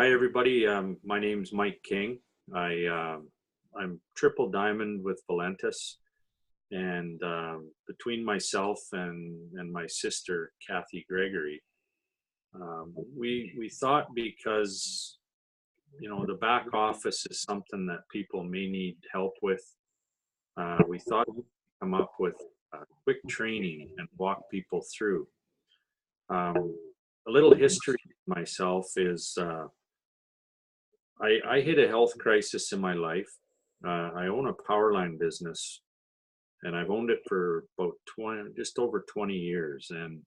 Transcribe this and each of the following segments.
Hi, everybody. My name's Mike King. I'm triple diamond with Valentus, and between myself and my sister Cathy Gregory, we thought because the back office is something that people may need help with. We thought we'd come up with quick training and walk people through. A little history of myself is. I hit a health crisis in my life. I own a power line business, and I've owned it for about 20, just over 20 years. And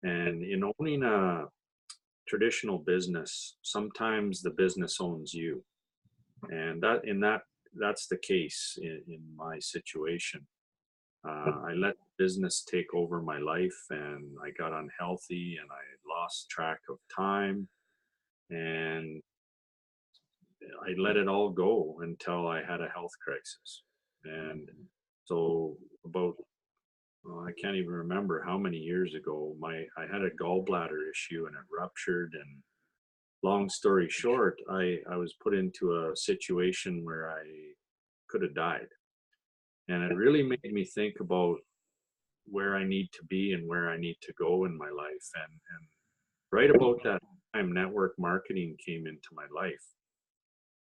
in owning a traditional business, sometimes the business owns you, and that's the case in my situation. I let business take over my life, and I got unhealthy, and I lost track of time, and I let it all go until I had a health crisis. And so about I can't even remember how many years ago I had a gallbladder issue and it ruptured, and long story short, I was put into a situation where I could have died. And it really made me think about where I need to be and where I need to go in my life. And right about that time, network marketing came into my life.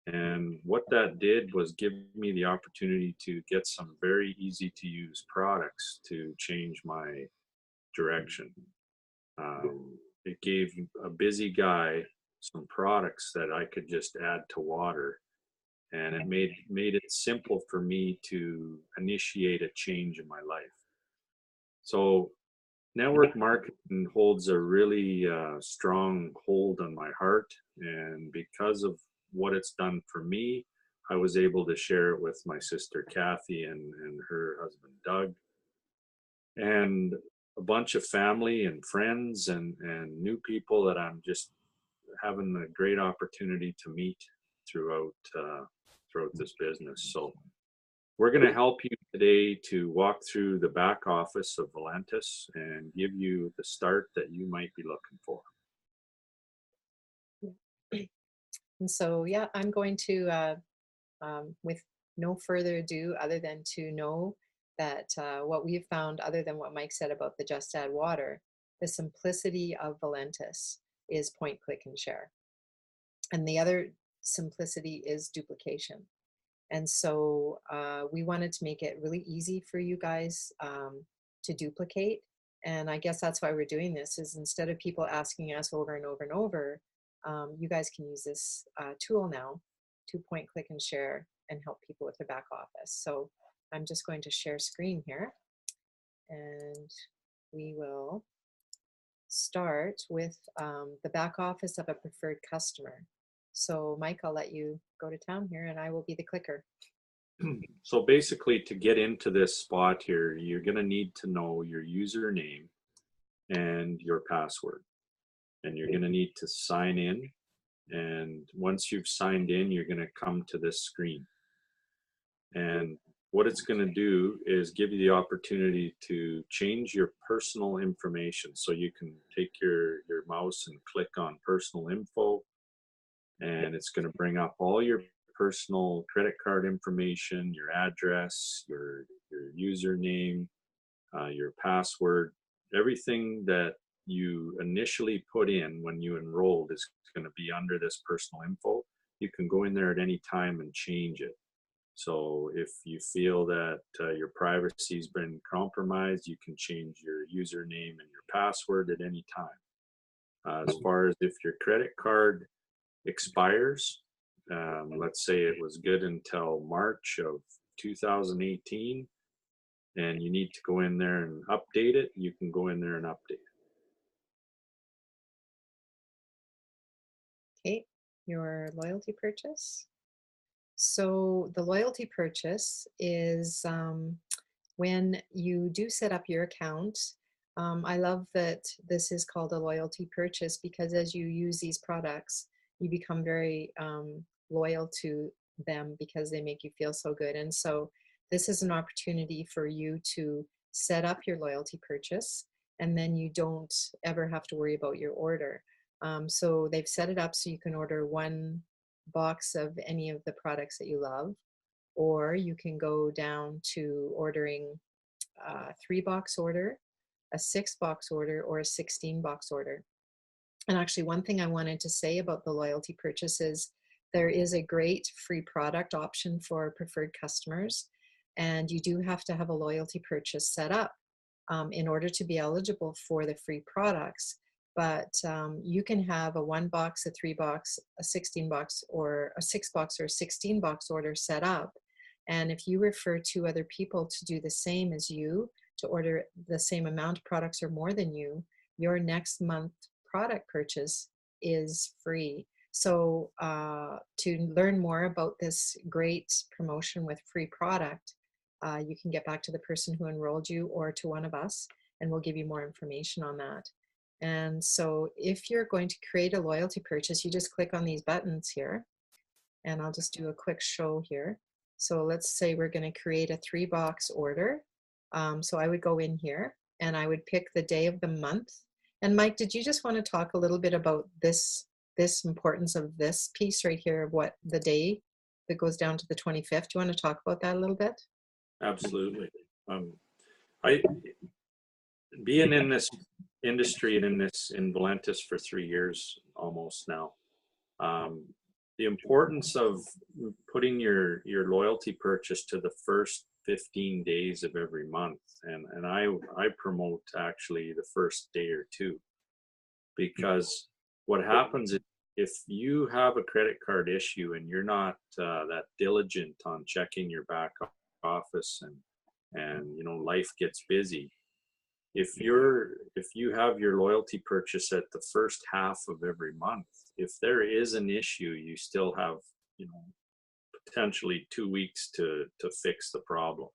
And what that did was give me the opportunity to get some very easy to use products to change my direction. It gave a busy guy some products that I could just add to water, and it made it simple for me to initiate a change in my life. So network marketing holds a really strong hold on my heart, and because of what it's done for me, I was able to share it with my sister Cathy and her husband Doug, and a bunch of family and friends and new people that I'm just having a great opportunity to meet throughout throughout this business. So we're going to help you today to walk through the back office of Valentus and give you the start that you might be looking for. And so, yeah, I'm going to, with no further ado, other than to know that what we've found, other than what Mike said about the Just Add Water, the simplicity of Valentus is point, click, and share. And the other simplicity is duplication. And so we wanted to make it really easy for you guys to duplicate. And I guess that's why we're doing this, is instead of people asking us over and over and over, you guys can use this tool now to point, click, and share and help people with their back office. So I'm just going to share screen here, and we will start with the back office of a preferred customer. So Mike, I'll let you go to town here, and I will be the clicker. So basically, to get into this spot here, you're going to need to know your username and your password. And you're going to need to sign in. And once you've signed in, you're going to come to this screen. And what it's going to do is give you the opportunity to change your personal information. So you can take your mouse and click on personal info, and it's going to bring up all your personal credit card information, your address, your username, your password. Everything that you initially put in when you enrolled is going to be under this personal info. You can go in there at any time and change it. So if you feel that your privacy's been compromised, you can change your username and your password at any time. As far as if your credit card expires, let's say it was good until March of 2018, and you need to go in there and update it, you can go in there and update it. Okay, your loyalty purchase. So the loyalty purchase is when you do set up your account. I love that this is called a loyalty purchase, because as you use these products, you become very loyal to them because they make you feel so good. And so this is an opportunity for you to set up your loyalty purchase, and then you don't ever have to worry about your order. So they've set it up so you can order one box of any of the products that you love, or you can go down to ordering a 3-box order, a 6-box order, or a 16-box order. And actually, one thing I wanted to say about the loyalty purchases, there is a great free product option for preferred customers, and you do have to have a loyalty purchase set up in order to be eligible for the free products. But you can have a 1-box, a 3-box, a 16-box, or a 6-box or a 16-box order set up. And if you refer 2 other people to do the same as you, to order the same amount of products or more than you, your next month product purchase is free. So to learn more about this great promotion with free product, you can get back to the person who enrolled you or to one of us, and we'll give you more information on that. And so if you're going to create a loyalty purchase, you just click on these buttons here, and I'll just do a quick show here. So let's say we're going to create a 3-box order. So I would go in here and I would pick the day of the month. And Mike, did you just want to talk a little bit about this importance of this piece right here of what the day that goes down to the 25th? Do you want to talk about that a little bit? Absolutely. I being in this industry and in Valentus for 3 years almost now. The importance of putting your loyalty purchase to the first 15 days of every month, and I promote actually the first day or two, because what happens is if you have a credit card issue and you're not that diligent on checking your back office, and you know, life gets busy, if you have your loyalty purchase at the first half of every month, if there is an issue, you still have, you know, potentially 2 weeks to fix the problem.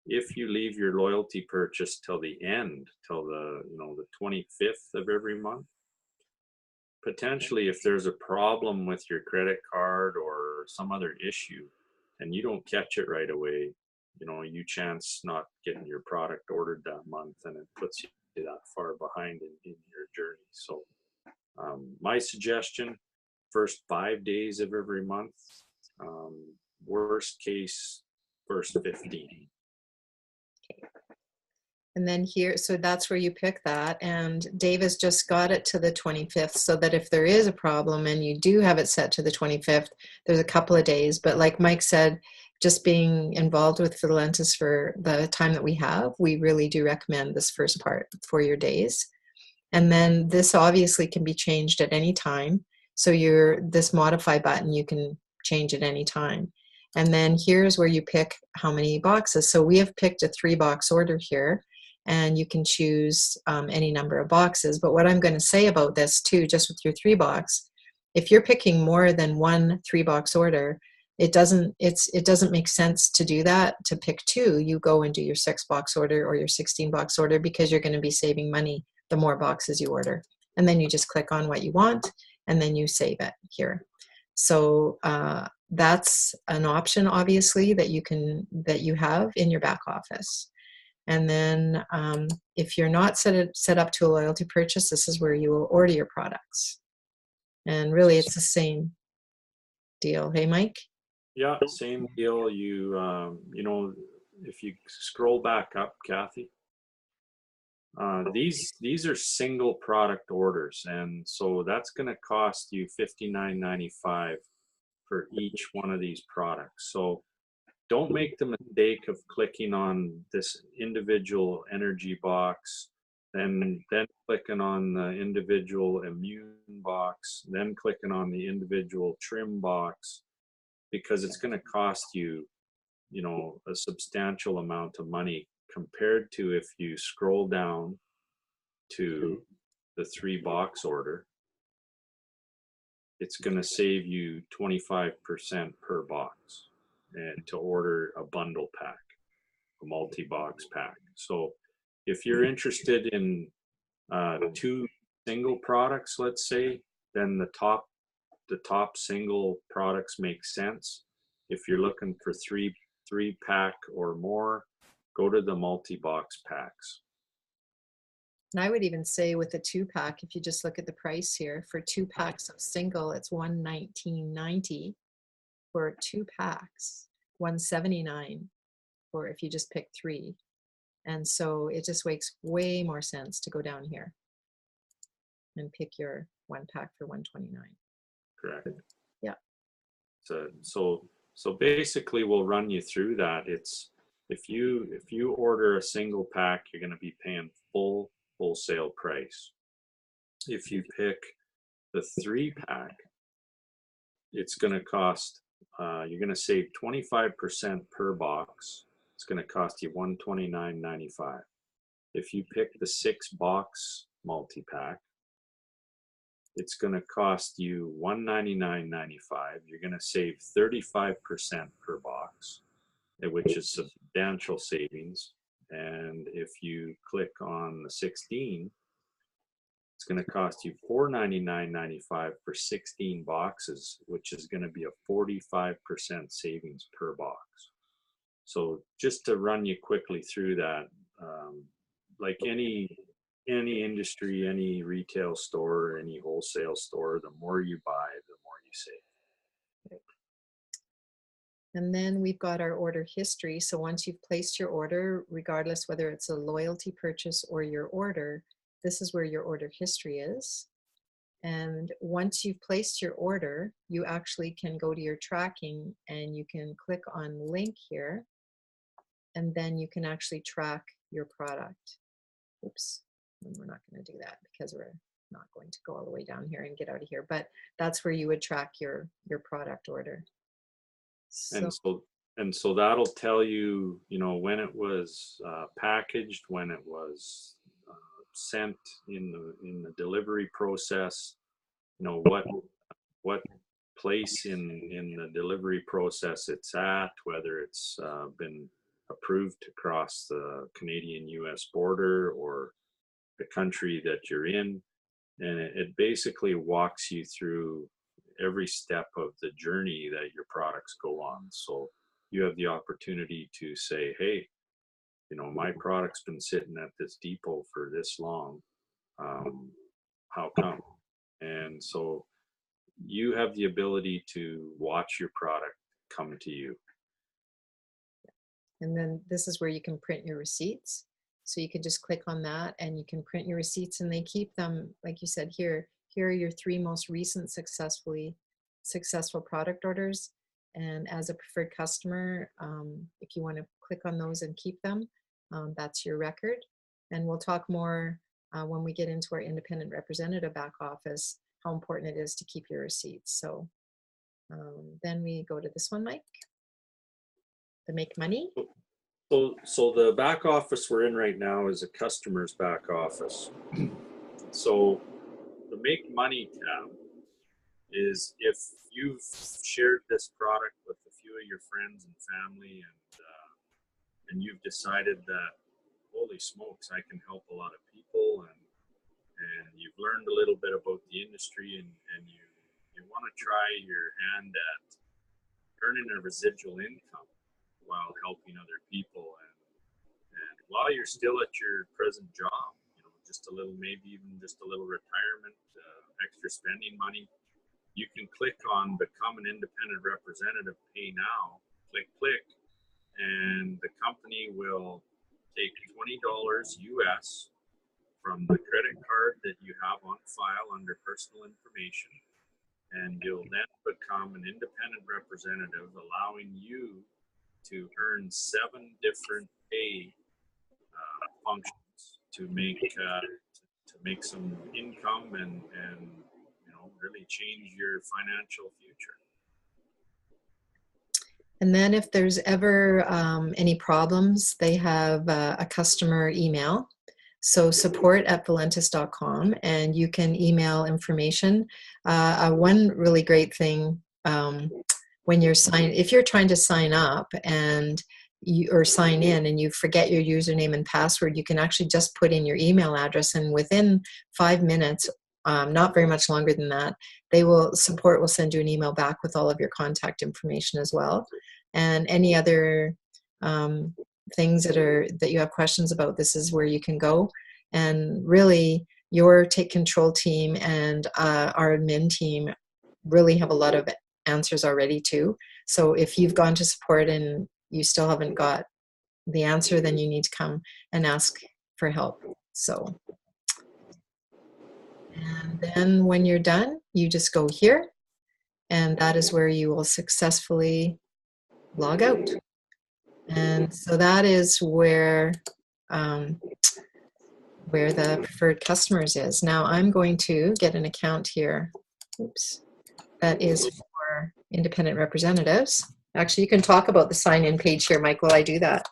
If you leave your loyalty purchase till the end, till the, you know, the 25th of every month, potentially if there's a problem with your credit card or some other issue and you don't catch it right away, you know, you chance not getting your product ordered that month, and it puts you that far behind in your journey. So my suggestion, first 5 days of every month, worst case, first 15. And then here, so that's where you pick that. And Dave has just got it to the 25th, so that if there is a problem and you do have it set to the 25th, there's a couple of days. But like Mike said, just being involved with Valentus for the time that we have, we really do recommend this first part for your days. And then this obviously can be changed at any time. So this modify button, you can change at any time. And then here's where you pick how many boxes. So we have picked a 3-box order here, and you can choose any number of boxes. But what I'm going to say about this too, just with your 3-box, if you're picking more than one 3-box order, it doesn't make sense to do that, to pick 2. You go and do your 6-box order or your 16-box order, because you're going to be saving money the more boxes you order. And then you just click on what you want, and then you save it here. So that's an option, obviously, that you have in your back office. And then if you're not set up to a loyalty purchase, this is where you will order your products. And really, it's the same deal. Hey, Mike? Yeah, same deal. You know, if you scroll back up, Kathy, these are single product orders, and so that's going to cost you $59.95 for each one of these products. So don't make the mistake of clicking on this individual energy box, then clicking on the individual immune box, then clicking on the individual trim box, because it's going to cost you, you know, a substantial amount of money compared to if you scroll down to the 3-box order. It's going to save you 25% per box, and to order a bundle pack, a multi-box pack. So if you're interested in 2 single products, let's say, then the top single products make sense. If you're looking for 3 pack or more, go to the multi-box packs. And I would even say with a 2-pack, if you just look at the price here, for 2 packs of single, it's $119.90 for 2 packs, $179 for if you just pick 3. And so it just makes way more sense to go down here and pick your 1 pack for $129. Correct. Yeah. So basically we'll run you through that. It's if you order a single pack, you're going to be paying full wholesale price. If you pick the 3-pack, it's going to cost you're going to save 25% per box. It's going to cost you $129.95. If you pick the 6-box multi-pack, it's going to cost you $199.95. You're going to save 35% per box, which is substantial savings. And if you click on the 16, it's going to cost you $499.95 for 16 boxes, which is going to be a 45% savings per box. So just to run you quickly through that, like any industry, any retail store, any wholesale store, the more you buy, the more you save. And then we've got our order history. So once you've placed your order, regardless whether it's a loyalty purchase or your order, this is where your order history is. And once you've placed your order, you actually can go to your tracking and you can click on link here, and then you can actually track your product. Oops, and we're not going to do that because we're not going to go all the way down here and get out of here, but that's where you would track your product order. And so that'll tell you, when it was packaged, when it was sent in the delivery process, what place in the delivery process it's at, whether it's been approved to cross the Canadian-US border or the country that you're in. And it basically walks you through every step of the journey that your products go on. So you have the opportunity to say, hey, my product's been sitting at this depot for this long. How come? And so you have the ability to watch your product come to you. And then this is where you can print your receipts. So you can just click on that and you can print your receipts, and they keep them, like you said, here are your 3 most recent successful product orders. And as a preferred customer, if you want to click on those and keep them, that's your record. And we'll talk more when we get into our independent representative back office, how important it is to keep your receipts. So then we go to this one, Mike, the make money. So the back office we're in right now is a customer's back office. So the make money tab is if you've shared this product with a few of your friends and family, and you've decided that, holy smokes, I can help a lot of people, and you've learned a little bit about the industry, and you want to try your hand at earning a residual income while helping other people, and while you're still at your present job, just a little, maybe even just a little retirement, extra spending money, you can click on become an independent representative, pay now, click, and the company will take $20 US from the credit card that you have on file under personal information, and you'll then become an independent representative, allowing you to earn 7 different pay functions to make some income and really change your financial future. And then if there's ever any problems, they have a customer email. So support@valentus.com, and you can email information. One really great thing when if you're trying to sign up or sign in and you forget your username and password, you can actually just put in your email address, and within 5 minutes, not very much longer than that, support will send you an email back with all of your contact information as well. And any other things that you have questions about, this is where you can go. And really, your Take Control team and our admin team really have a lot of answers already too. So if you've gone to support and you still haven't got the answer, then you need to come and ask for help. So, and then when you're done, you just go here, and that is where you will successfully log out. And so that is where the preferred customers is. Now I'm going to get an account here. Oops. That is for independent representatives. Actually, you can talk about the sign-in page here, Mike, while I do that.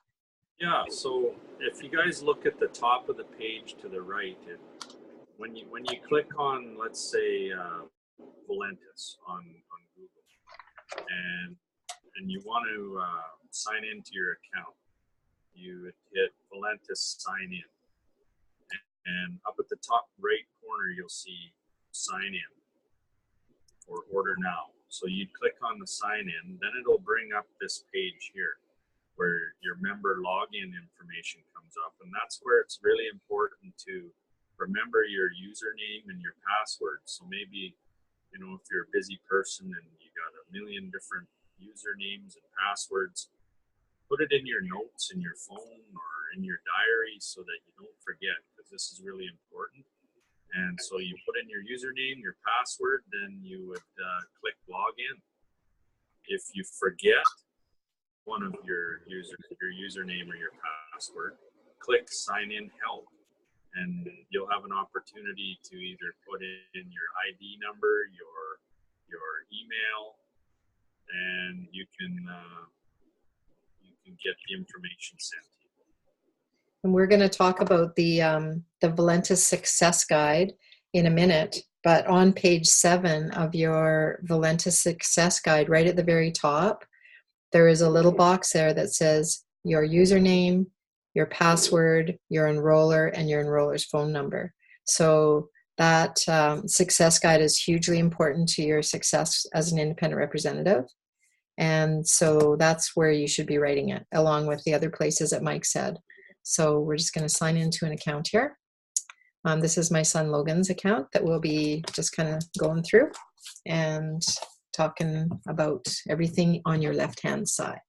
Yeah, so if you guys look at the top of the page to the right, when you click on, let's say, Valentus on Google, and you want to sign into your account, you would hit Valentus sign in, and up at the top right corner you'll see sign in or order now. So you click on the sign in, then it'll bring up this page here where your member login information comes up, and that's where it's really important to remember your username and your password. So maybe, you know, if you're a busy person and you got a million different usernames and passwords, put it in your notes in your phone or in your diary so that you don't forget, because this is really important. And so you put in your username, your password, then you would click login. If you forget one of your username or your password, click sign in help, and you'll have an opportunity to either put in your ID number, your email, and you can get the information sent to you. And we're going to talk about the Valentus Success Guide in a minute, but on page 7 of your Valentus Success Guide, right at the very top, there is a little box there that says your username, your password, your enroller, and your enroller's phone number. So that success guide is hugely important to your success as an independent representative. And so that's where you should be writing it, along with the other places that Mike said. So we're just going to sign into an account here. This is my son Logan's account that we'll be just kind of going through and talking about everything on your left-hand side.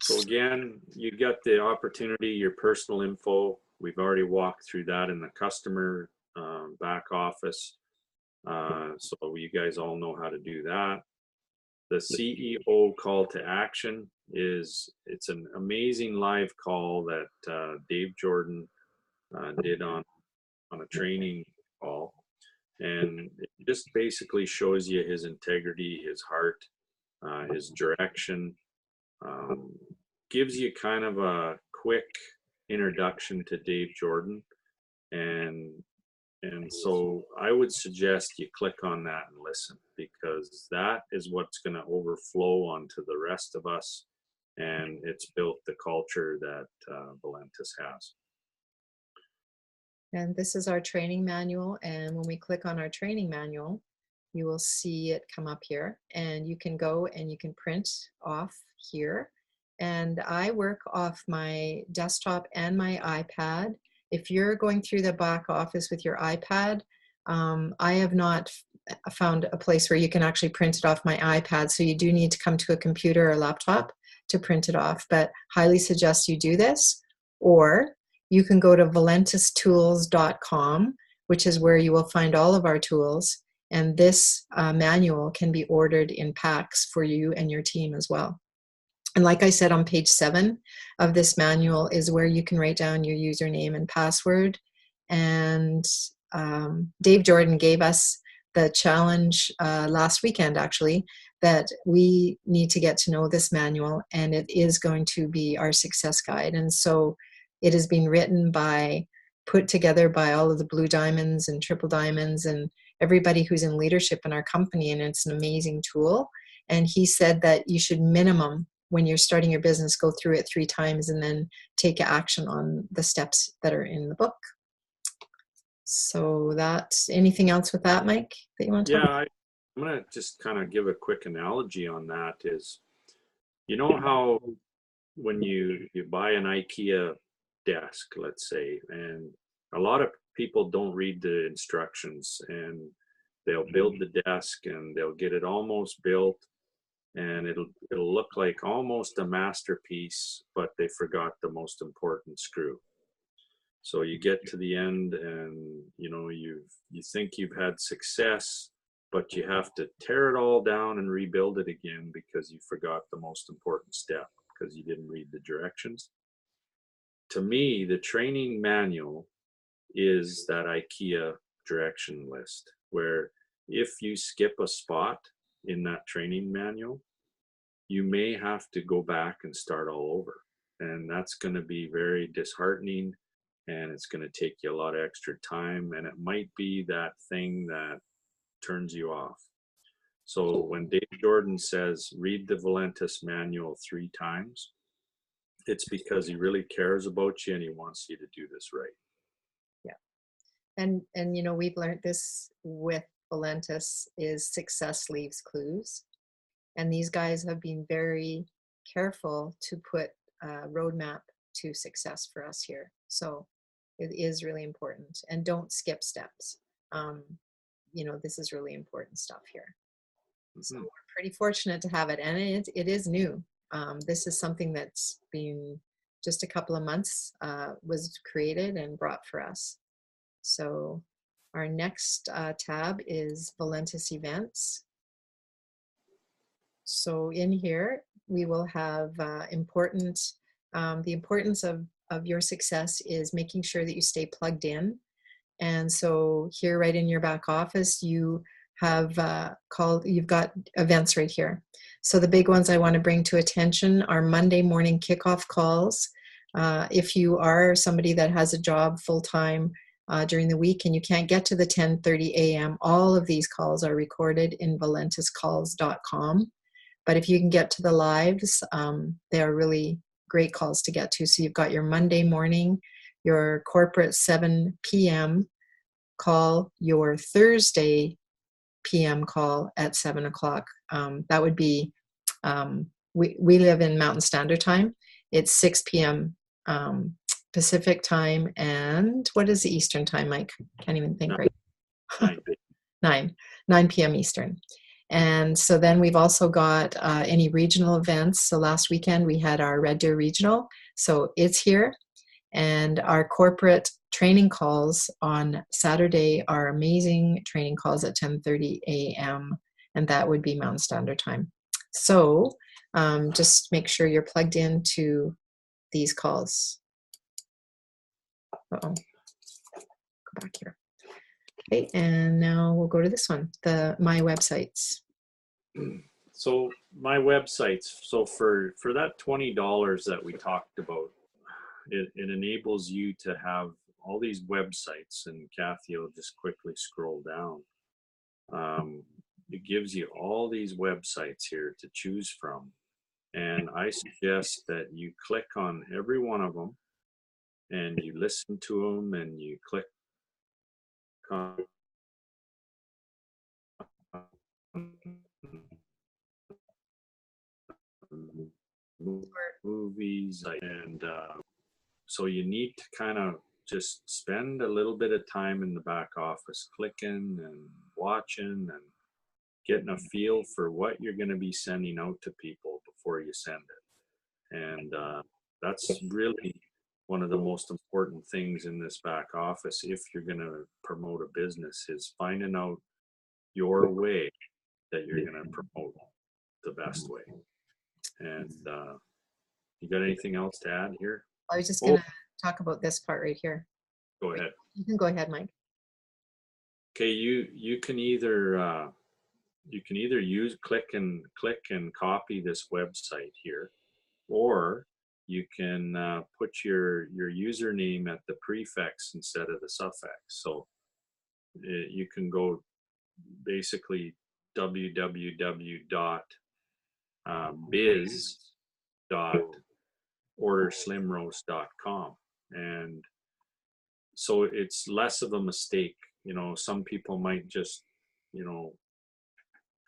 So again, you got the opportunity, your personal info. We've already walked through that in the customer back office. So you guys all know how to do that. The CEO call to action it's an amazing live call that Dave Jordan did on a training call. And it just basically shows you his integrity, his heart, his direction, gives you kind of a quick introduction to Dave Jordan. And so I would suggest you click on that and listen, because that is what's going to overflow onto the rest of us. And it's built the culture that Valentus has. And this is our training manual. And when we click on our training manual, you will see it come up here, and you can go and you can print off here. And I work off my desktop and my iPad. If you're going through the back office with your iPad, I have not found a place where you can actually print it off my iPad. So you do need to come to a computer or laptop to print it off, but highly suggest you do this. Or you can go to valentustools.com, which is where you will find all of our tools. And this manual can be ordered in packs for you and your team as well. And like I said, on page 7 of this manual is where you can write down your username and password. And Dave Jordan gave us the challenge last weekend, actually, that we need to get to know this manual, and it is going to be our success guide. And so it has been written put together by all of the blue diamonds and triple diamonds and everybody who's in leadership in our company, and it's an amazing tool. And he said that you should minimum, when you're starting your business, go through it 3 times and then take action on the steps that are in the book. So that's anything else with that, Mike, that you want to talk about? I'm going to just kind of give a quick analogy on that. Is, you know how when you buy an IKEA desk, let's say, and a lot of people don't read the instructions, and they'll build the desk and they'll get it almost built, and it'll look like almost a masterpiece, but they forgot the most important screw. So you get to the end, and you think you've had success, but you have to tear it all down and rebuild it again because you forgot the most important step because you didn't read the directions. To me, the training manual is that IKEA direction list, where if you skip a spot in that training manual, you may have to go back and start all over. And that's going to be very disheartening, and it's going to take you a lot of extra time, and it might be that thing that turns you off. So when Dave Jordan says read the Valentus manual 3 times, it's because he really cares about you and he wants you to do this right. Yeah. And we've learned this with Valentus is success leaves clues. And these guys have been very careful to put a roadmap to success for us here. So it is really important. And don't skip steps. This is really important stuff here. So we're pretty fortunate to have it. And it is new. This is something that's been just a couple of months was created and brought for us. So our next tab is Valentus events. So in here, we will have the importance of your success is making sure that you stay plugged in. And so here, right in your back office, you have you've got events right here. So the big ones I want to bring to attention are Monday morning kickoff calls. If you are somebody that has a job full-time during the week and you can't get to the 10:30 a.m., all of these calls are recorded in valentuscalls.com. But if you can get to the lives, they are really great calls to get to. So you've got your Monday morning, your corporate 7 p.m. call, your Thursday p.m. call at 7 o'clock. That would be, we live in Mountain Standard Time. It's 6 p.m. Pacific time. And what is the Eastern time, Mike? Can't even think right. 9 p.m. Eastern. And so then we've also got any regional events. So last weekend we had our Red Deer Regional. So it's here. And our corporate training calls on Saturday are amazing training calls at 10:30 a.m. And that would be Mountain Standard Time. So just make sure you're plugged into these calls. Uh-oh. Go back here. Okay, and now we'll go to this one, my websites. So my websites, so for that $20 that we talked about, it enables you to have all these websites, and Cathy will just quickly scroll down. It gives you all these websites here to choose from. And I suggest that you click on every one of them and you listen to them and you click on movies, and so you need to kind of just spend a little bit of time in the back office clicking and watching and getting a feel for what you're going to be sending out to people before you send it. And that's really one of the most important things in this back office if you're going to promote a business, is finding out your way that you're going to promote the best way. And you got anything else to add here? I was just going to talk about this part right here. Go ahead. You can go ahead, Mike. Okay, you can either click and copy this website here, or you can put your username at the prefix instead of the suffix. So you can go basically www.biz.orderslimroast.com, and so it's less of a mistake. Some people might just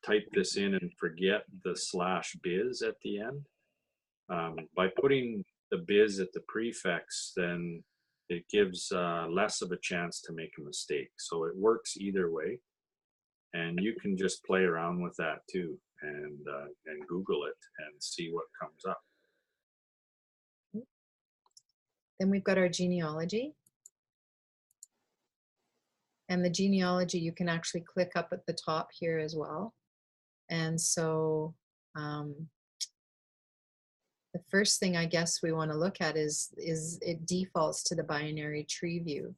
type this in and forget the /biz at the end. By putting the biz at the prefix, then it gives less of a chance to make a mistake. So it works either way, and you can just play around with that too, and Google it and see what comes up. Then we've got our genealogy. And the genealogy, you can actually click up at the top here as well. And so the first thing I guess we want to look at is it defaults to the binary tree view.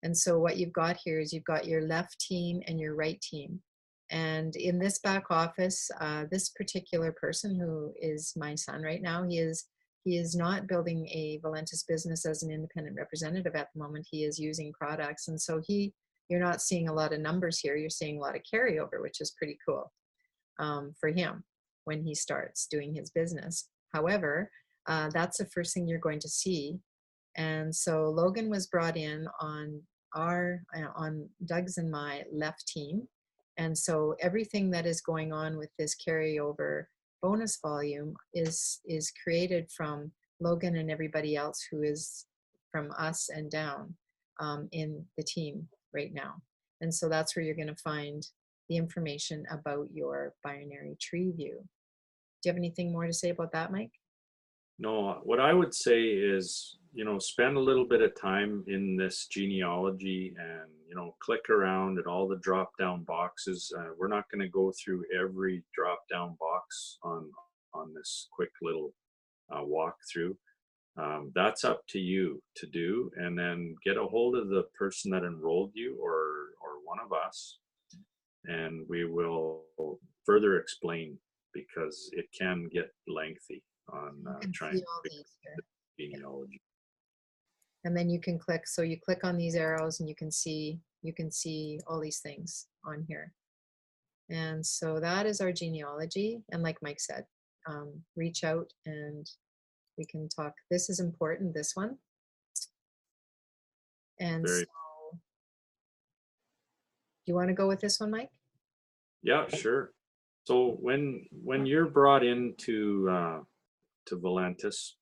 And so what you've got here is you've got your left team and your right team. And in this back office, this particular person, who is my son right now, he is not building a Valentus business as an independent representative at the moment. He is using products. And so you're not seeing a lot of numbers here. You're seeing a lot of carryover, which is pretty cool for him when he starts doing his business. However, that's the first thing you're going to see. And so Logan was brought in on on Doug's and my left team. And so everything that is going on with this carryover bonus volume is created from Logan and everybody else who is from us and down in the team right now. And so that's where you're going to find the information about your binary tree view. Do you have anything more to say about that, Mike? No, what I would say is, spend a little bit of time in this genealogy and, click around at all the drop down boxes. We're not going to go through every drop down box on this quick little walkthrough. That's up to you to do, and then get a hold of the person that enrolled you or one of us, and we will further explain, because it can get lengthy on trying to figure out the genealogy. And then you can click, so you click on these arrows and you can see all these things on here. And so that is our genealogy. And like Mike said, reach out and we can talk. This is important, this one. And so, do you want to go with this one, Mike? Yeah, sure. So when you're brought into to Valentus,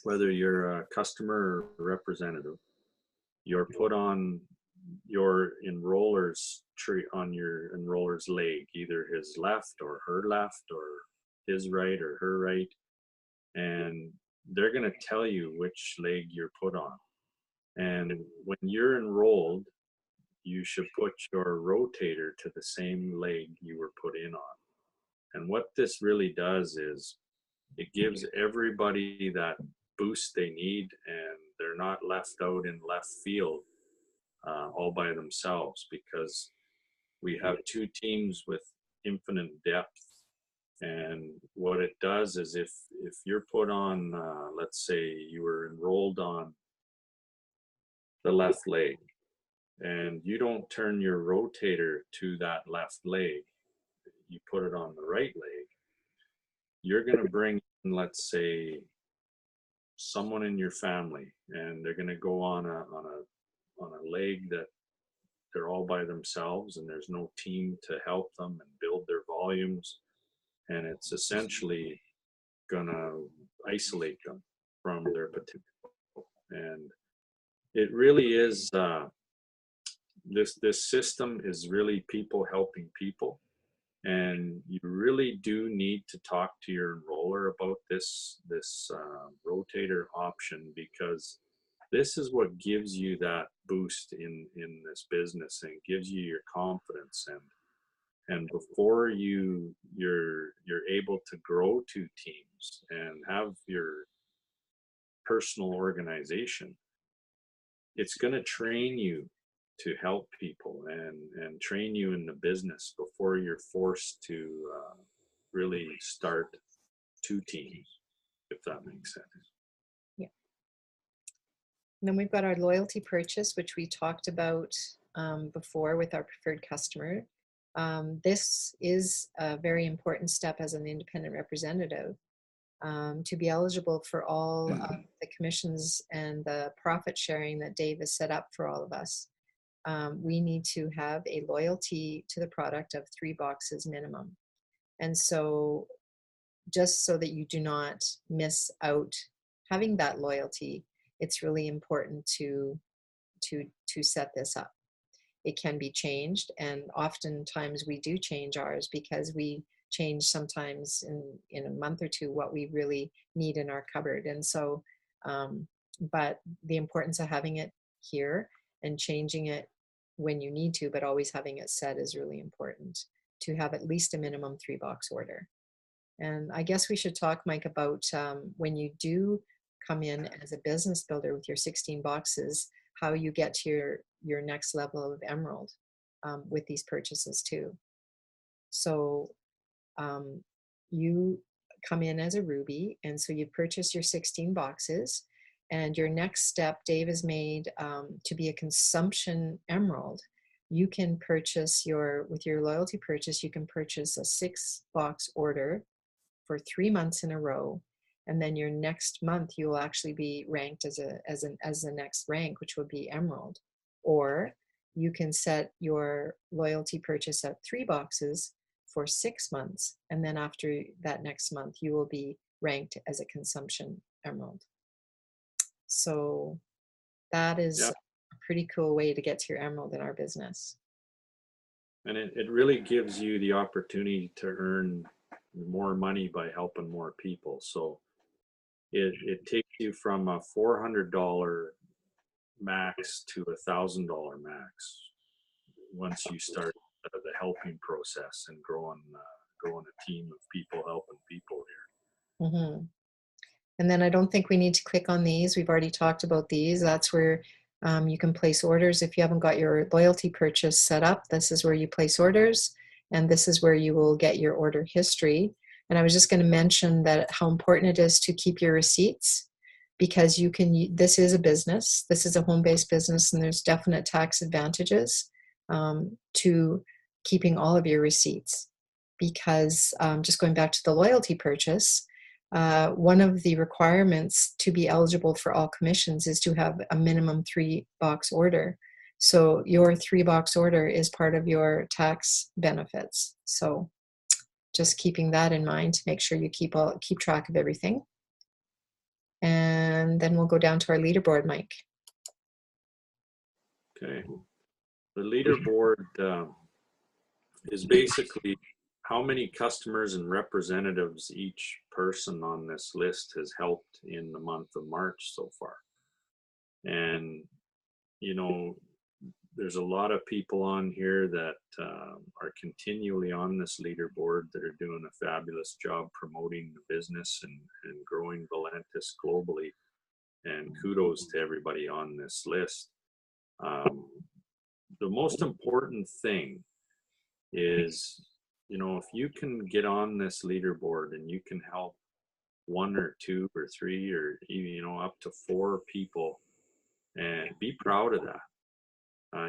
whether you're a customer or representative, you're put on your enroller's tree, on your enroller's leg, either his left or her left, or his right or her right, and they're going to tell you which leg you're put on. And when you're enrolled, you should put your rotator to the same leg you were put in on. And what this really does is it gives everybody that boost they need, and they're not left out in left field all by themselves, because we have two teams with infinite depth. And what it does is if you're put on, let's say you were enrolled on the left leg, and you don't turn your rotator to that left leg, you put it on the right leg, you're going to bring in, let's say, someone in your family, and they're going to go on a leg that they're all by themselves, and there's no team to help them and build their volumes, and it's essentially going to isolate them from their potential. And it really is this system is really people helping people, and you really do need to talk to your enroller about this rotator option, because this is what gives you that boost in this business, and gives you your confidence, and before you're able to grow two teams and have your personal organization, it's going to train you to help people and train you in the business before you're forced to really start two teams, if that makes sense. Yeah. And then we've got our loyalty purchase, which we talked about before with our preferred customer. This is a very important step as an independent representative. To be eligible for all of the commissions and the profit sharing that Dave has set up for all of us, we need to have a loyalty to the product of 3 boxes minimum. And so just so that you do not miss out having that loyalty, it's really important to set this up. It can be changed, and oftentimes we do change ours because we change sometimes in a month or two what we really need in our cupboard. And so, but the importance of having it here and changing it when you need to, but always having it set is really important, to have at least a minimum 3-box order. And I guess we should talk, Mike, about when you do come in as a business builder with your 16 boxes, how you get to your next level of emerald with these purchases too. So you come in as a ruby, and so you purchase your 16 boxes. And your next step, Dave has made to be a consumption emerald. You can purchase with your loyalty purchase, you can purchase a 6-box order for 3 months in a row, and then your next month you will actually be ranked as the next rank, which would be emerald. Or you can set your loyalty purchase at 3 boxes for 6 months, and then after that next month you will be ranked as a consumption emerald. So that is Yeah. a pretty cool way to get to your emerald in our business. And it really gives you the opportunity to earn more money by helping more people. So it takes you from a $400 max to $1,000 max once you start the helping process and growing a team of people helping people here. Mm-hmm. And then I don't think we need to click on these. We've already talked about these. That's where you can place orders. If you haven't got your loyalty purchase set up, this is where you place orders, and this is where you will get your order history. And I was just going to mention that how important it is to keep your receipts, because this is a business, this is a home-based business, and there's definite tax advantages to keeping all of your receipts. Because just going back to the loyalty purchase, one of the requirements to be eligible for all commissions is to have a minimum 3-box order. So your 3-box order is part of your tax benefits. So just keeping that in mind to make sure you keep track of everything. And then we'll go down to our leaderboard, Mike. Okay. The leaderboard is basically how many customers and representatives each person on this list has helped in the month of March so far. And, there's a lot of people on here that are continually on this leaderboard that are doing a fabulous job promoting the business and growing Valentus globally. And kudos to everybody on this list. The most important thing is, if you can get on this leaderboard and you can help 1 or 2 or 3 or even, up to 4 people, and be proud of that.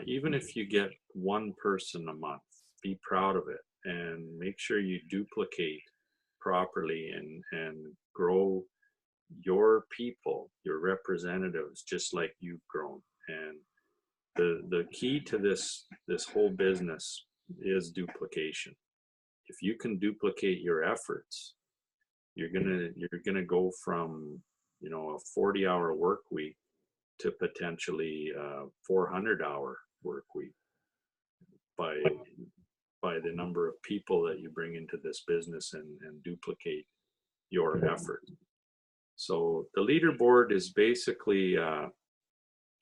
Even if you get 1 person a month, be proud of it and make sure you duplicate properly and grow your people, your representatives, just like you've grown. And the key to this whole business is duplication. If you can duplicate your efforts, you're gonna go from a 40-hour work week to potentially a 400-hour work week by the number of people that you bring into this business and duplicate your effort. So the leaderboard is basically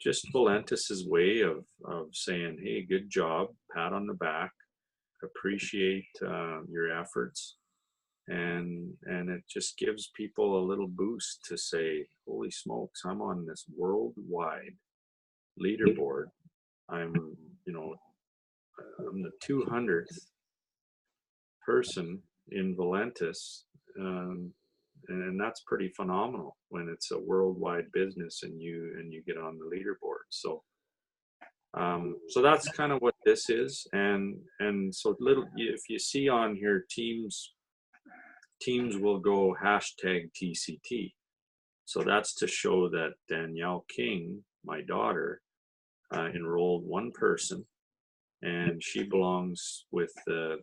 just Valentus's way of saying, hey, good job, pat on the back, appreciate your efforts, and it just gives people a little boost to say, holy smokes, I'm on this worldwide leaderboard. I'm the 200th person in Valentus, and that's pretty phenomenal when it's a worldwide business and you get on the leaderboard. So so that's kind of what this is. And so if you see on here, teams will go #TCT. So that's to show that Danielle King, my daughter, enrolled 1 person, and she belongs with the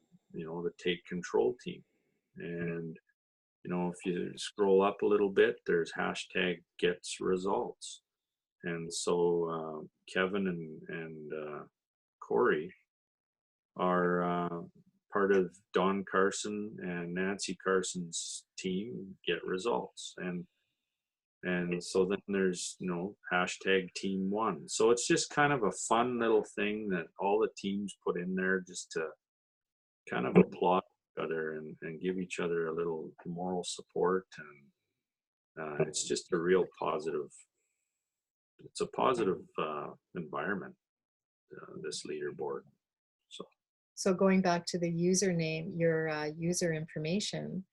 Take Control team. And if you scroll up a little bit, there's #GetsResults. And so Kevin and Corey are part of Don Carson and Nancy Carson's team get results. And so then there's, hashtag team one. So it's just kind of a fun little thing that all the teams put in there just to kind of applaud each other and give each other a little moral support. And it's just a real positive, it's a positive environment, this leaderboard. So going back to the username, your user information,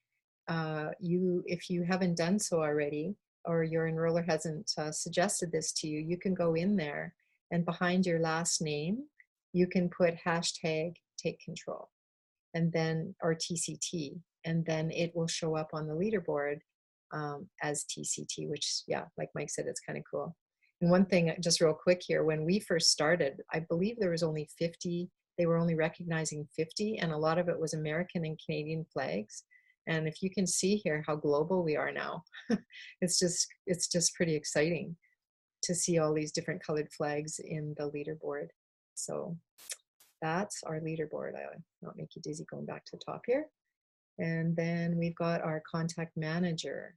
if you haven't done so already, or your enroller hasn't suggested this to you, you can go in there and behind your last name, you can put hashtag take control and then, or TCT, and then it will show up on the leaderboard as TCT, which, yeah, like Mike said, it's kind of cool. And one thing, just real quick here, when we first started, I believe there was only 50, they were only recognizing 50, and a lot of it was American and Canadian flags. And if you can see here how global we are now, it's just pretty exciting to see all these different colored flags in the leaderboard. So that's our leaderboard. I'll not make you dizzy going back to the top here. And then we've got our contact manager.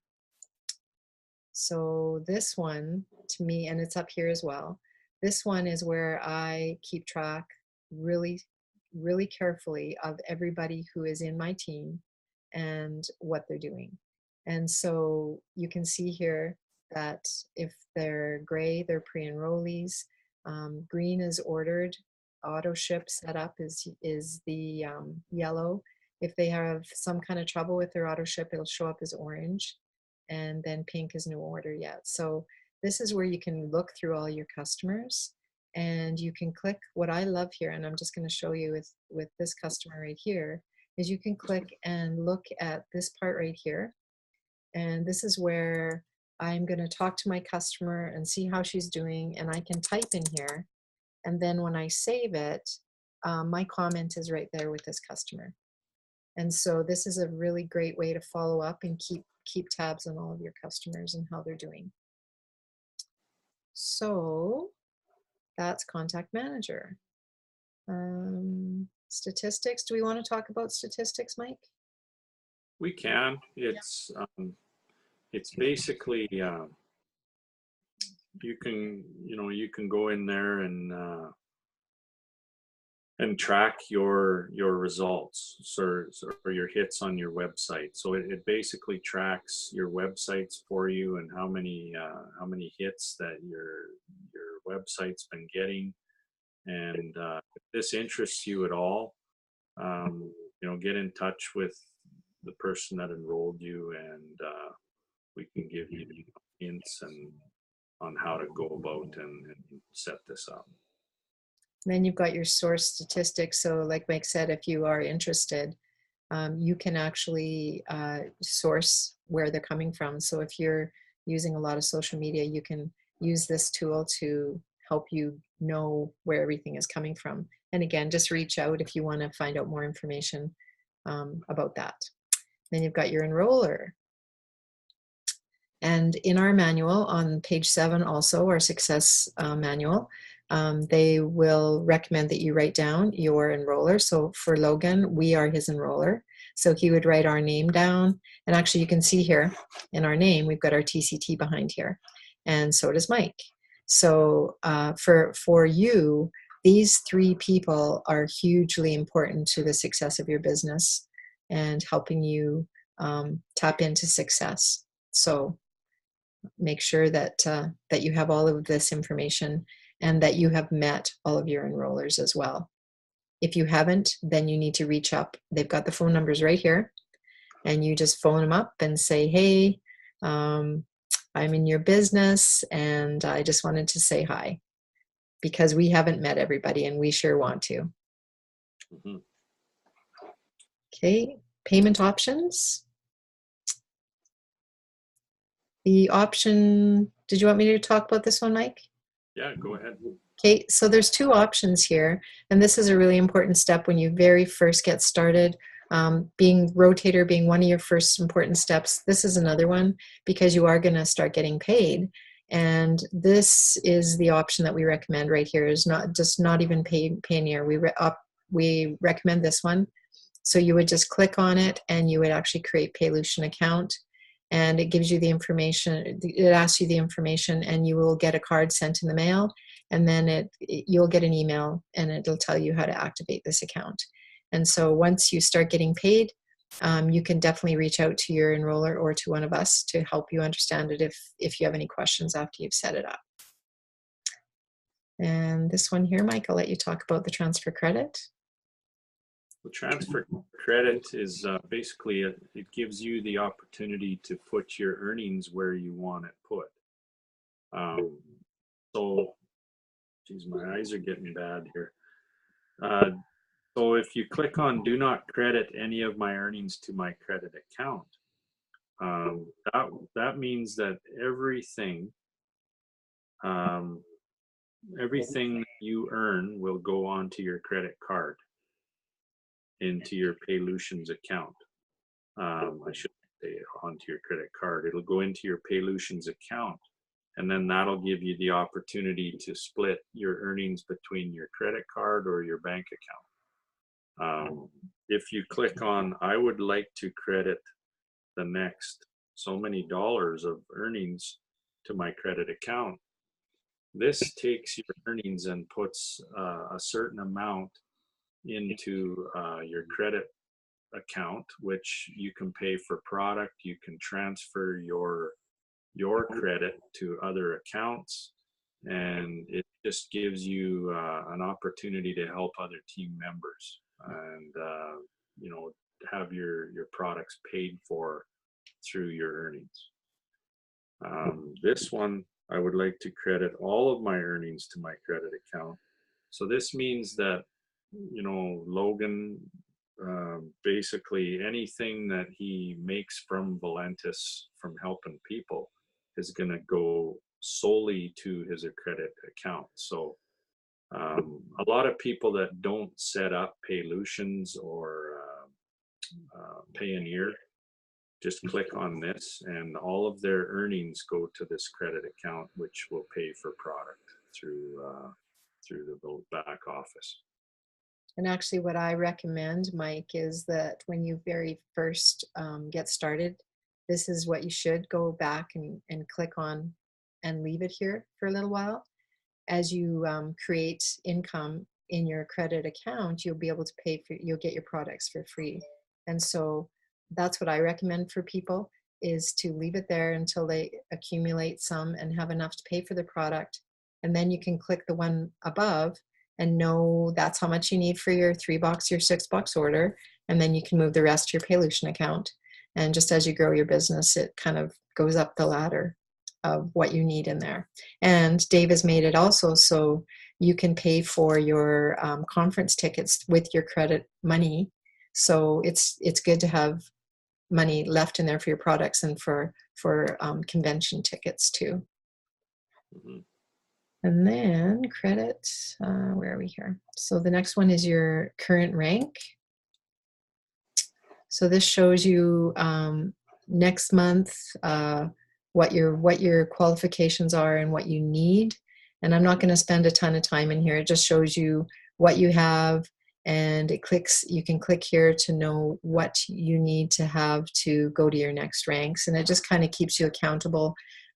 So this one, to me, and it's up here as well, this one is where I keep track really, really carefully of everybody who is in my team and what they're doing. And so you can see here that if they're gray, they're pre-enrollees. Green is ordered. Auto ship setup is the yellow. If they have some kind of trouble with their auto ship, it'll show up as orange. And then pink is no order yet. So this is where you can look through all your customers, and you can click. What I love here, and I'm just going to show you with this customer right here, is you can click and look at this part right here. And this is where I'm going to talk to my customer and see how she's doing, and I can type in here. And then when I save it, my comment is right there with this customer. And so this is a really great way to follow up and keep tabs on all of your customers and how they're doing. So that's Contact Manager. Statistics. Do we want to talk about statistics, Mike? We can. It's basically you can go in there and track your results or your hits on your website. So it basically tracks your websites for you and how many hits that your website's been getting. And if this interests you at all, get in touch with the person that enrolled you, and we can give you hints and on how to go about and set this up. And then you've got your source statistics. So like Mike said, if you are interested, you can actually source where they're coming from. So if you're using a lot of social media, you can use this tool to help you know where everything is coming from. And again, just reach out if you want to find out more information about that. Then you've got your enroller. And in our manual on page 7 also, our success manual, they will recommend that you write down your enroller. So for Logan, we are his enroller. So he would write our name down. And actually you can see here in our name, we've got our TCT behind here. And so does Mike. So for you, these 3 people are hugely important to the success of your business and helping you tap into success. So make sure that that you have all of this information and that you have met all of your enrollers as well. If you haven't, then you need to reach up. They've got the phone numbers right here, and you just phone them up and say, hey, I'm in your business and I just wanted to say hi, because we haven't met everybody and we sure want to. Mm-hmm. Okay, payment options. The option, did you want me to talk about this one, Mike? Yeah, go ahead. Okay, so there's 2 options here, and this is a really important step when you very first get started. Being rotator being one of your first important steps, this is another one, because you are going to start getting paid. And this is the option that we recommend right here, is not even Payoneer. We recommend this one. So you would just click on it and you would actually create Paylocian account, and it gives you the information. It asks you the information, and you will get a card sent in the mail, and then you'll get an email and it'll tell you how to activate this account. And so once you start getting paid, you can definitely reach out to your enroller or to one of us to help you understand it if you have any questions after you've set it up. And this one here, Mike, I'll let you talk about the transfer credit. The transfer credit is basically, it gives you the opportunity to put your earnings where you want it put. So, geez, my eyes are getting bad here. So if you click on do not credit any of my earnings to my credit account, that means that everything that you earn will go onto your credit card, into your Paylocian's account. I should say onto your credit card. It'll go into your Paylocian's account, and then that'll give you the opportunity to split your earnings between your credit card or your bank account. If you click on, I would like to credit the next so many dollars of earnings to my credit account, this takes your earnings and puts a certain amount into your credit account, which you can pay for product. You can transfer your credit to other accounts, and it just gives you an opportunity to help other team members and have your products paid for through your earnings. This one, I would like to credit all of my earnings to my credit account. So this means that, Logan, basically anything that he makes from Valentus, from helping people, is going to go solely to his credit account. So a lot of people that don't set up Paylocians or Payoneer just click on this, and all of their earnings go to this credit account, which will pay for product through the back office. And actually what I recommend, Mike, is that when you very first get started, this is what you should go back and click on and leave it here for a little while. As you create income in your credit account, you'll be able to you'll get your products for free. And so that's what I recommend for people, is to leave it there until they accumulate some and have enough to pay for the product. And then you can click the one above and know that's how much you need for your $3, your $6 order. And then you can move the rest to your Paylocian account. And just as you grow your business, it kind of goes up the ladder of what you need in there. And Dave has made it also so you can pay for your conference tickets with your credit money. So it's good to have money left in there for your products and for convention tickets too. Mm-hmm. And then credit, where are we here? So the next one is your current rank. So this shows you next month what your qualifications are and what you need. And I'm not going to spend a ton of time in here. It just shows you what you have, and you can click here to know what you need to have to go to your next ranks. And it just kind of keeps you accountable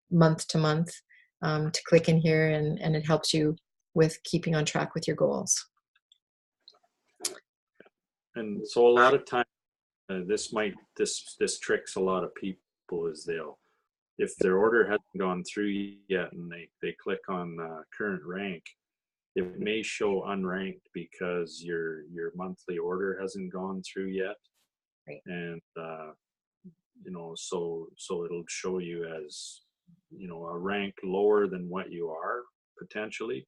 month to month to click in here, and it helps you with keeping on track with your goals. And so a lot of times this tricks a lot of people, is if their order hasn't gone through yet and they click on current rank, it may show unranked because your monthly order hasn't gone through yet. Right. And so it'll show you as a rank lower than what you are potentially.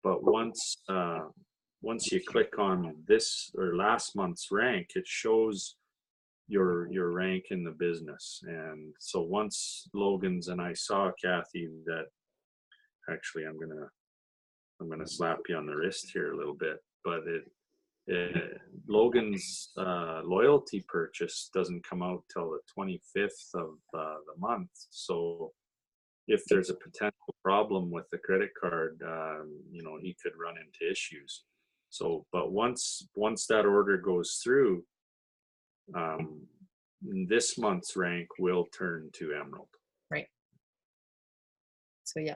But once you click on this or last month's rank, it shows your rank in the business. And so once Logan's, and I saw, Cathy, that actually I'm gonna slap you on the wrist here a little bit, but Logan's loyalty purchase doesn't come out till the 25th of the month. So if there's a potential problem with the credit card, he could run into issues. So, but once that order goes through, um, this month's rank will turn to Emerald. Right. So yeah,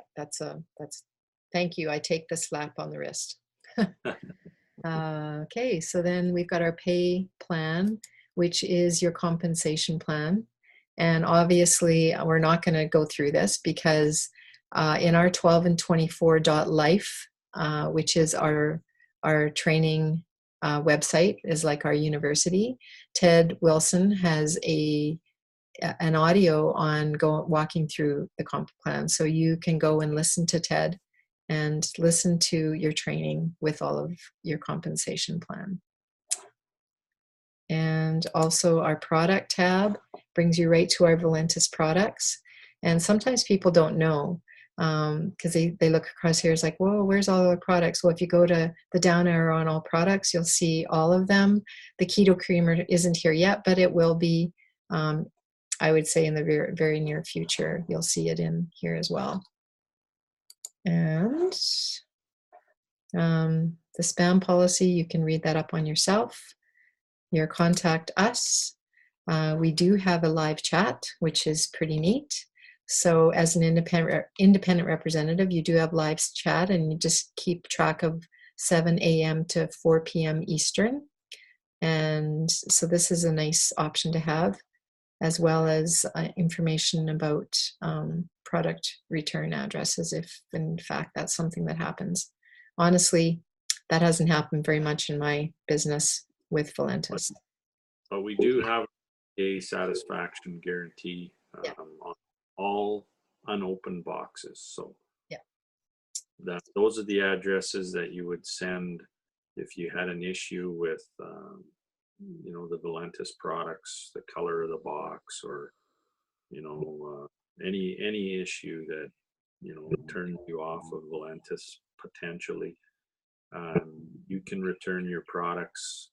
thank you. I take the slap on the wrist. Okay, so then we've got our pay plan, which is your compensation plan. And obviously, we're not going to go through this because in our 12 and 24.life, which is our training website, is like our university, Ted Wilson has an audio on walking through the comp plan. So you can go and listen to Ted and listen to your training with all of your compensation plan. And also our product tab brings you right to our Valentus products. And sometimes people don't know because they look across here, it's like, whoa, where's all the products? Well, if you go to the down arrow on all products, you'll see all of them. The keto creamer isn't here yet, but it will be, I would say, in the very, very near future. You'll see it in here as well. And the spam policy, you can read that up on yourself. Your contact us. We do have a live chat, which is pretty neat. So as an independent representative, you do have live chat, and you just keep track of 7 a.m. to 4 p.m. Eastern. And so this is a nice option to have, as well as information about product return addresses, if in fact that's something that happens. Honestly, that hasn't happened very much in my business with Valentus. But we do have a satisfaction guarantee on all unopened boxes. So those are the addresses that you would send if you had an issue with the Valentus products, the color of the box, or any issue that turns you off of Valentus potentially. You can return your products,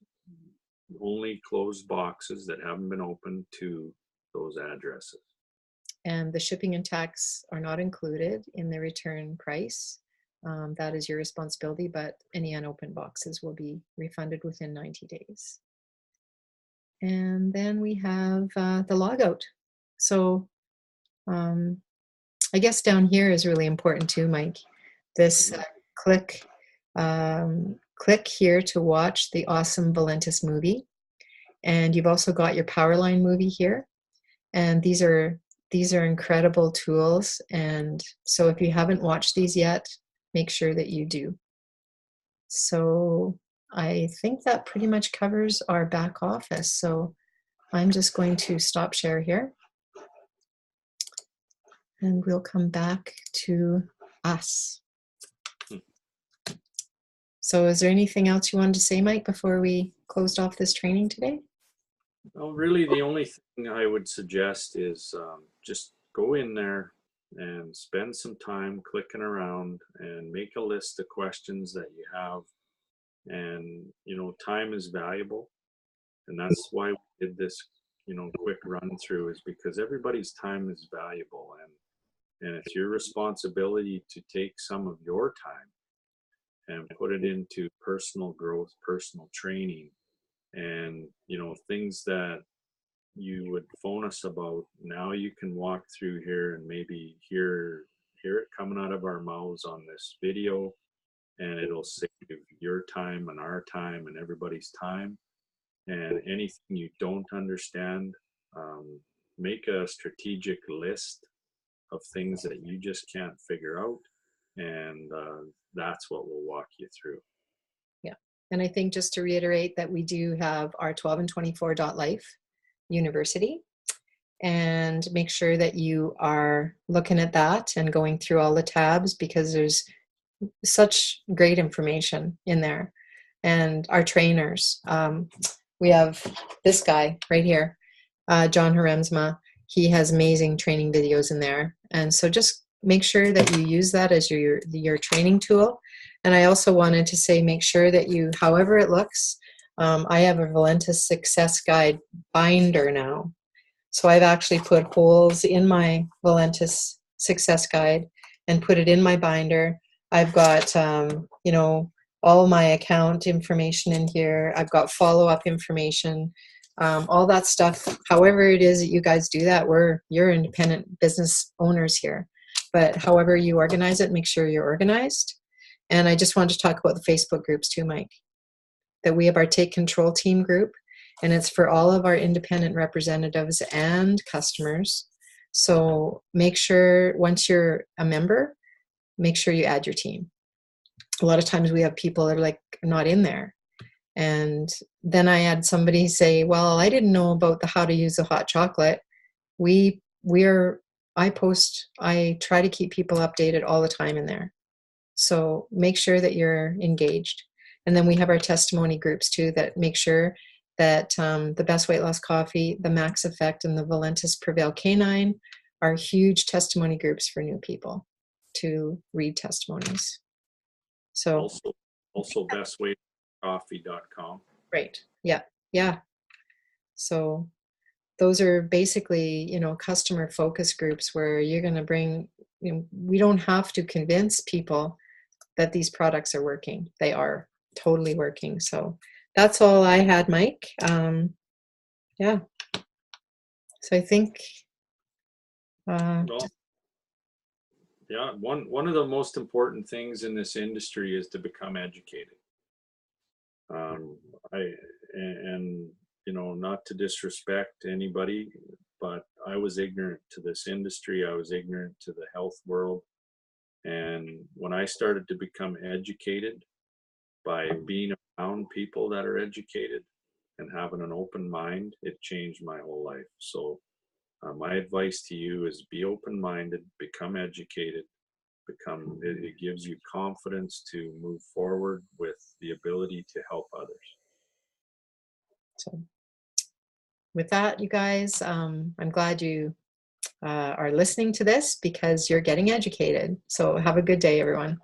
only closed boxes that haven't been opened, to those addresses. And the shipping and tax are not included in the return price. That is your responsibility, but any unopened boxes will be refunded within 90 days. And then we have the logout. So I guess down here is really important too, Mike. This click here to watch the awesome Valentus movie. And you've also got your Powerline movie here. And these are incredible tools. And so if you haven't watched these yet, make sure that you do. So I think that pretty much covers our back office. So I'm just going to stop share here. And we'll come back to us. So is there anything else you wanted to say, Mike, before we closed off this training today? Well, really, the only thing I would suggest is just go in there and spend some time clicking around and make a list of questions that you have. And, time is valuable. And that's why we did this, quick run through, is because everybody's time is valuable. And it's your responsibility to take some of your time and put it into personal growth, personal training, and things that you would phone us about. Now you can walk through here and maybe hear it coming out of our mouths on this video, and it'll save your time and our time and everybody's time. And anything you don't understand, make a strategic list of things that you just can't figure out, and that's what we'll walk you through. Yeah. And I think, just to reiterate, that we do have our 12 and 24.life university, and make sure that you are looking at that and going through all the tabs, because there's such great information in there. And our trainers, we have this guy right here, John Haremsma. He has amazing training videos in there. And so just make sure that you use that as your training tool. And I also wanted to say, make sure that you, however it looks, I have a Valentus Success Guide binder now. So I've actually put holes in my Valentus success guide and put it in my binder. I've got, you know, all my account information in here. I've got follow-up information, all that stuff. However it is that you guys do that, you're independent business owners here. But however you organize it, make sure you're organized. And I just wanted to talk about the Facebook groups too, Mike, that we have our Take Control Team group, and it's for all of our independent representatives and customers. So make sure once you're a member, make sure you add your team. A lot of times we have people that are like not in there. And then I had somebody say, well, I didn't know about the how to use a hot chocolate. I try to keep people updated all the time in there. So make sure that you're engaged. And then we have our testimony groups too that make sure that the Best Weight Loss Coffee, the Max Effect, and the Valentus Prevail Canine are huge testimony groups for new people to read testimonies. So also bestweightcoffee.com. Great. Yeah. Yeah. So those are basically, you know, customer focus groups where you're going to bring, you know, we don't have to convince people that these products are working. They are totally working. So that's all I had, Mike. Yeah. So I think, Well, yeah, one of the most important things in this industry is to become educated. And you know, not to disrespect anybody, but I was ignorant to this industry. I was ignorant to the health world. And when I started to become educated by being around people that are educated and having an open mind, it changed my whole life. So my advice to you is be open-minded, become educated, it gives you confidence to move forward with the ability to help others. so with that, you guys, I'm glad you are listening to this because you're getting educated. So have a good day, everyone.